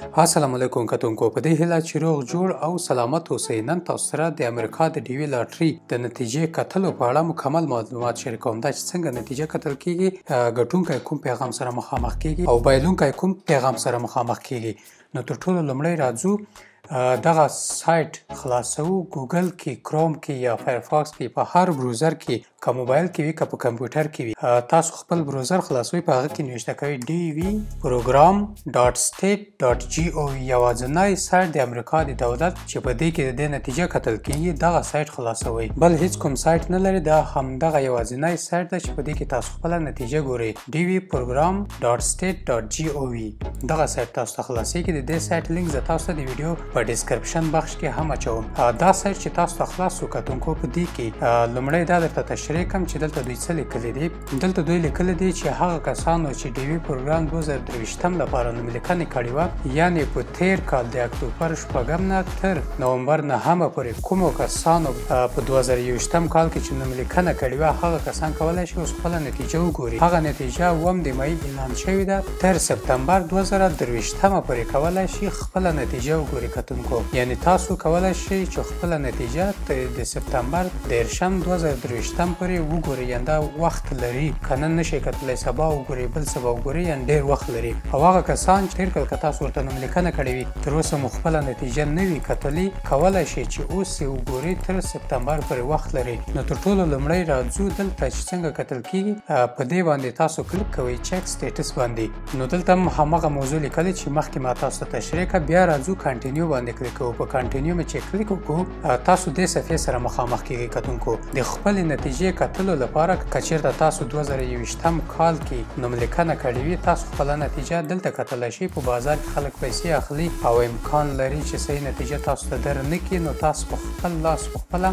السلام علیکم کتونکو په دې هیله چې روغ جوړ او سلامت اوسئ. نن تاسو سره د امریکا د ډیوي لاټري د نتیجې کتلو په اړه مکمل معلومات شریکوم. دا چې څنګه نتیجه کتل کیږي، ګټونکی کوم پیغام سره مخامخ کیږي او بایلونکی کوم پیغام سره مخامخ کیږي. نو تر ټولو لومړی راځو دغه سایټ خلاصو، ګوګل کې، کروم کې یا فایرفاکس کې، په هر بروزر کې که موبایل کې وي که په کمپیوټر کې وي، تاسو خپل بروزر خلاصوي، په هغه کې نوشته کوي dvprogram.state.gov، یوازینی سایټ د امریکا د دولت چې په دې کې د نتیجه کتل کیږي. دغه سایټ خلاصوي، بل هیڅ کوم سایټ نه لري. دا همدغه یوازینی سایټ ده چې په دې کې تاسو خپل نتیجه ګورئ. dvprogram.state.gov دغه سایټ تاسو ته خلاصيږي. د دې سایټ لینک زه تاسو ته د ویډیو په ډسکرپشن باکس کې هم اچوم. دا سایټ چې تاسو ته خلاص وکتونکو په دې کې لومړی دا درته تشریح کوم چې دلته دوی څه لیکلي دي. دلته دوی لیکلي دي چې هغه کسانو چې ډیوي پروګرام 2023 لپاره نوملیکنې کړې وه، یعنې په تیر کال د اکتوبر 6 نه تر نومبر 9 پورې کومو کسانو په 2021 کال کې چې نوملیکنه کړې وه، هغه کسان کولی شي اوس خپله نتیجه وګوري. هغه نتیجه اووم د مۍ اعلان شوې ده. تر سپتمبر 2023 پورې کولی شي خپله نتیجه وګوري. کتونکو یعنې تاسو کولی شئ چې خپله نتیجه د سپتمبر 10 2023 پورې وګورئ. یعنې دا وخت لري، که نن نشئ کتلی، سبا وګورئ، بل سبا وګورئ، یعنې ډېر وخت لري. او هغه کسان چې تېر کال که تاسو ورته نوملیکنه کړې وي، تر اوسه مو خپله نتیجه نه وي کتلي، کولی شئ چې اوس یې وګورئ. تر سپتمبر پورې وخت لري. نو تر ټولو لومړی راځو دلته چې څنګه کتل کیږي. په دې باندې تاسو کلیک کوئ، چک سټیټس باندې. نو دلته هم همغه موضوع لیکلې چې مخکې ما تاسو ته تشریح کړه. بیا راځو کانټینیو باندې کلیک کوو. په کانټینیو مې چې کلیک وکړو، تاسو دې صفحې سره مخامخ کیږئ. کتونکو د خپلې نتیجې کتلو لپاره که چېرته تاسو 2021 کال کې نوملیکنه کړې وي، تاسو خپله نتیجه دلته کتلی شئ. په بازار کې خلک پیسې اخلي او امکان لري چې صحیح نتیجه تاسو ته در نه کړي. نو تاسو په خپل لاس خپله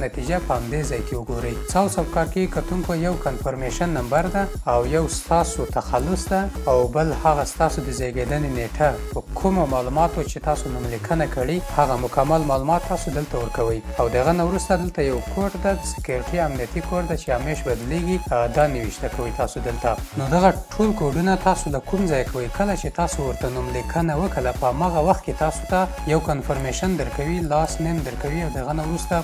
نتیجه په همدې ځای کې وګورئ. څه او څه کار کوي کتونکو، یو کنفرمیشن نمبر ده او یو ستاسو تخلص ده او بل هغه ستاسو د زیږیدنې نیټه. په کومو معلوماتو چې تاسو نوملیکنه کړي، هغه مکمل معلومات تاسو دلته ورکوئ. او دغه نه وروسته دلته یو کوډ ده، سکیورټي امنیتي کوډ ده چې همیش بدلیږي. دا نوشته کوئ تاسو دلته. نو دغه ټول کوډونه تاسو له کوم ځای کوئ؟ کله چې تاسو ورته نوملیکنه وکړه، په همغه وخت کې تاسو ته یو کنفرمیشن درکوي، لاس نیم درکوي او دغه نه وروسته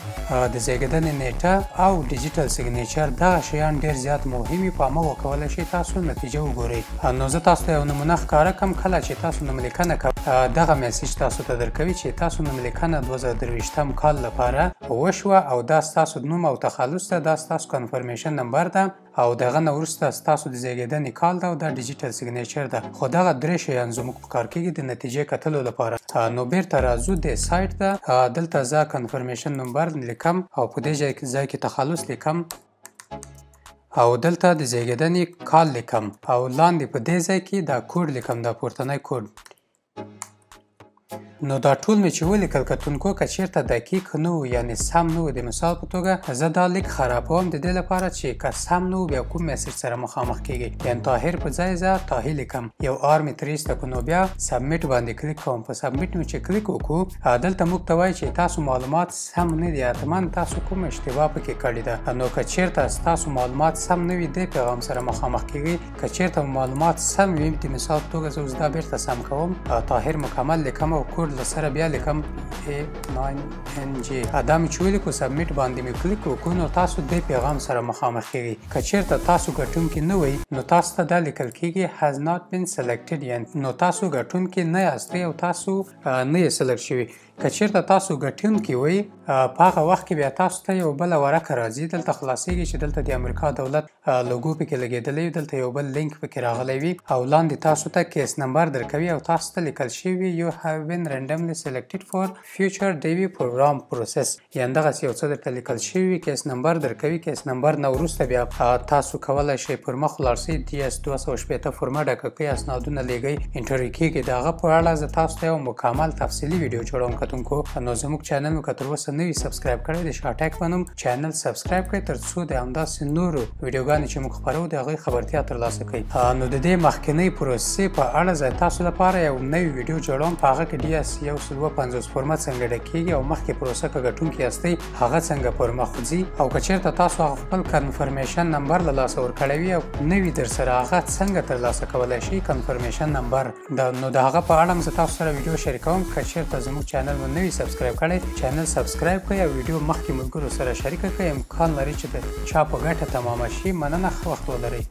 د زیږیدنې نیټه او ډیجیټل سیګنیچر. دغه شیان ډېر زیات مهم. په همغه کولی شئ تاسو نتیجه وګورئ. نو زه تاسو ته یو نمونه ښکاره کړم. کله چې تاسو نوملیکنه کوئ، دغه میسج تاسو ته درکوي چې تاسو نوملیکنه 2023 کال لپاره وشوه او دا ستاسو نوم او تخلص ده. دا ستاسو کنفرمیشن نمبر ده او دغه نه وروسته ستاسو د زیږیدنې کال ده او دا ډیجیټل سیګنیچر ده. خو دغه درې شیان زموږ په کار کېږي د نتیجې کتلو لپاره. نو بیرته راځو د سایټ ده. دلته زه کنفرمیشن نمبر لیکم او په دې ځای کې تخلص لیکم او دلته د زیږیدنې کال لیکم او لاندې په دې ځای کې دا کوډ لیکم، دا پورتنی کوډ. نو دا ټول مې چې ولیکل کتونکو، که چېرته دقیق نه و یعنې سم نه و، د مثال په توګه زه دا لیک خرابوم د دې لپاره چې که سم نه و بیا کوم میسج سره مخامخ کیږي. یعنې طاهر په ځای زه طاهي لیکم، یو آر مې ترې ایسته کړو. نو بیا سبمیټ باندې کلیک کوم. په سبمیټ مې چې کلیک وکړو، دلته موږ ته وایي چې تاسو معلومات سم نه دي، حتما تاسو کوم اشتباه پکې کړې ده. نو که چېرته ستاسو معلومات سم نه وي، دې پیغام سره مخامخ کیږئ. که چېرته معلومات سم وي، د مثال په توګه زه اوس دا بیرته سم کوم، طاهر مکمل لیکم او کوډ سره بیا لیکم A9NJ. دا مې چې ولیکو، سبمیټ باندې مې کلیک وکړو، نو تاسو دې پیغام سره مخامخ کیږئ. که چېرته تاسو ګټونکي نه وئ، نو تاسو ته دا لیکل کیږي has not been selected. یعنې نو تاسو ګټونکي نه یاستئ او تاسو نه یې سلیکټ شوي. که چېرته تاسو ګټونکي وئ، په هغه وخت کې بیا تاسو ته یو بله ورقه راځي، دلته خلاصیږي چې دلته د امریکا دولت لوګو پکې لګېدلی وي، دلته یو بل لینک پکې راغلی وي او لاندې تاسو ته کیس نمبر درکوي او تاسو ته لیکل شوي you have been randomly selected for future DV program process. یعنې دغسې یو څه درته لیکل شوي وي، کیس نمبر درکوي. کیس نمبر نه وروسته بیا تاسو کولی شئ پر مخ ولاړ شئ، DS 260 فورمه ډکه کوئ، اسنادونه لیږئ، انټرویو کېږي. د هغه په اړه زه تاسو ته یو مکمل تفصیلي ویډیو جوړوم. کتونکو نو زموږ چینل مو که تر اوسه نه وي سبسکرایب کړی د شاټک په نوم چینل سبسکرایب کړئ تر څو د همداسې نورو ویډیوګانې چې موږ خپروو د هغوی خبرتیا ترلاسه کړئ. نو د دې مخکینۍ پروسې په اړه زه تاسو لپاره یو نوی ویډیو جوړوم په هغه کې DS 152 فورمات څنګه ډکیږي او مخکې پروسه که ګټونکي یاستئ هغه څنګه پر مخ ځي او که چېرته تاسو هغه خپل کنفرمیشن نمبر له لاسه ورکړی وي او نه وي درسره هغه څنګه ترلاسه کولی شئ کنفرمیشن نمبر نو د هغه په اړه هم زه تاسو سره ویډیو شریکوم. که چېرته زموږ چینل مو نه وي سبسکرایب کړی چینل سبسکرایب کړئ او ویډیو مخکې ملګرو سره شریکه کړئ. امکان لري چې د چا په ګټه تمامه شي. مننه، ښه وخت ولرئ.